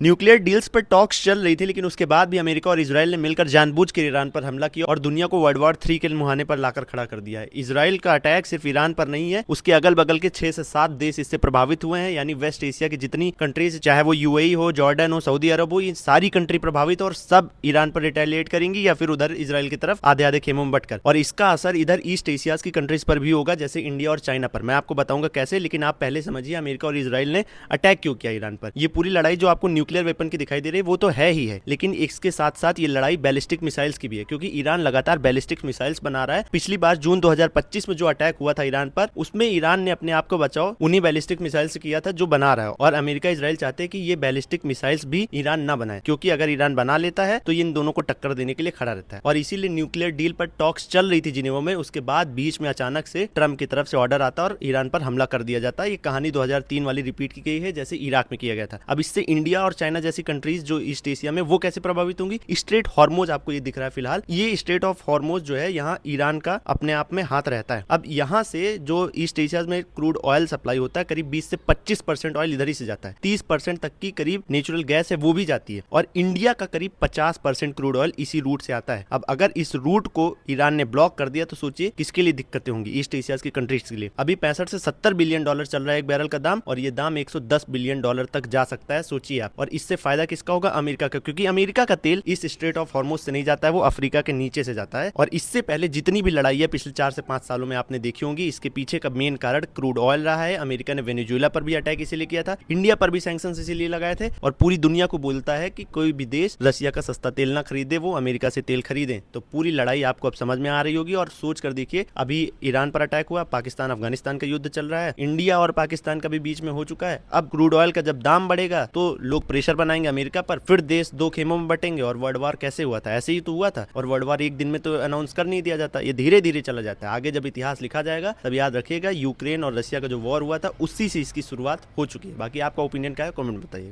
Nuclear deals पर talks चल रही थी, लेकिन उसके बाद भी अमेरिका और इजराइल ने मिलकर जानबूझ कर ईरान पर हमला किया और दुनिया को वर्ल्ड वॉर 3 के मुहाने पर लाकर खड़ा कर दिया है। इजराइल का अटैक सिर्फ ईरान पर नहीं है, उसके अगल बगल के 6 से 7 देश इससे प्रभावित हुए हैं। यानी वेस्ट एशिया की जितनी कंट्रीज, चाहे वो यूएई हो, जॉर्डन हो, सऊदी अरब हो, ये सारी कंट्री प्रभावित हो और सब ईरान पर रिटेलिएट करेंगी या फिर उधर इजराइल की तरफ आधे आधे खेमों में बटकर। और इसका असर इधर ईस्ट एशिया की कंट्रीज पर भी होगा, जैसे इंडिया और चाइना पर। मैं आपको बताऊंगा कैसे, लेकिन आप पहले समझिए अमेरिका और इजराइल ने अटैक क्यों किया ईरान पर। ये पूरी लड़ाई जो आपको न्यूक्लियर वेपन की दिखाई दे रही है वो तो है ही है, लेकिन इसके साथ साथ ये लड़ाई बैलिस्टिक मिसाइल्स की भी है, क्योंकि ईरान लगातार बैलिस्टिक मिसाइल्स बना रहा है। पिछली बार जून 2025 में जो अटैक हुआ था ईरान पर, उसमें ईरान ने अपने आप को बचाव उन्हीं बैलिस्टिक मिसाइल्स से किया था जो बना रहा है। और अमेरिका इजराइल चाहते हैं कि ये बैलिस्टिक मिसाइल्स भी ईरान ना बनाए, क्योंकि अगर ईरान बना लेता है तो ये इन दोनों को टक्कर देने के लिए खड़ा रहता है। और इसीलिए न्यूक्लियर डील पर टॉक्स चल रही थी जिनेवा में, उसके बाद बीच में अचानक से ट्रम्प की तरफ से ऑर्डर आता है और ईरान पर हमला कर दिया जाता है। ये कहानी 2003 वाली रिपीट की गई है, जैसे इराक में किया गया था। अब इससे इंडिया और चाइना जैसी कंट्रीज जो ईस्ट एशिया में, वो कैसे प्रभावित होंगी। स्ट्रेट हॉर्मोज आपको ये दिख रहा है फिलहाल, ये स्ट्रेट ऑफ हॉर्मोज जो है, यहाँ ईरान का अपने आप में हाथ रहता है। अब यहाँ से जो ईस्ट एशिया में क्रूड ऑयल सप्लाई होता है, करीब 20 से 25% ऑयल इधर ही से जाता है। 30% तक की करीब नेचुरल गैस है वो भी जाती है, और इंडिया का करीब 50% क्रूड ऑयल इसी रूट से आता है। अब अगर इस रूट को ईरान ने ब्लॉक कर दिया तो सोचिए किसके लिए दिक्कतें होंगी ईस्ट एशिया की कंट्रीज के लिए। अभी 65 से 70 बिलियन डॉलर चल रहा है एक बैरल का दाम, और ये दाम 110 बिलियन डॉलर तक जा सकता है, सोचिए आप। और इससे फायदा किसका होगा, अमेरिका का, क्योंकि अमेरिका का तेल इस स्ट्रेट ऑफ हॉर्मोज से नहीं जाता है, वो अफ्रीका के नीचे से जाता है। और इससे पहले जितनी भी लड़ाई है पिछले 4 से 5 सालों में आपने देखी होंगी, इसके पीछे का मेन कारण क्रूड ऑयल रहा है। अमेरिका ने वेनेजुएला पर भी अटैक इसीलिए किया था, इंडिया पर भी सैंक्शन इसीलिए लगाए थे, और पूरी दुनिया को बोलता है कि कोई भी देश रसिया का सस्ता तेल ना खरीदे, वो अमेरिका से तेल खरीदे। तो पूरी लड़ाई आपको अब समझ में आ रही होगी। और सोच कर देखिए, अभी ईरान पर अटैक हुआ, पाकिस्तान अफगानिस्तान का युद्ध चल रहा है, इंडिया और पाकिस्तान का भी बीच में हो चुका है। अब क्रूड ऑयल का जब दाम बढ़ेगा तो लोग प्रेशर बनाएंगे अमेरिका पर, फिर देश दो खेमों में बटेंगे। और वर्ल्ड वॉर कैसे हुआ था, ऐसे ही तो हुआ था। और वर्ल्ड वॉर एक दिन में तो अनाउंस कर नहीं दिया जाता, ये धीरे धीरे चला जाता है। आगे जब इतिहास लिखा जाएगा तब याद रखिएगा यूक्रेन और रशिया का जो वॉर हुआ था, उसी से इसकी शुरुआत हो चुकी है। बाकी आपका ओपिनियन क्या है, कमेंट में बताइएगा।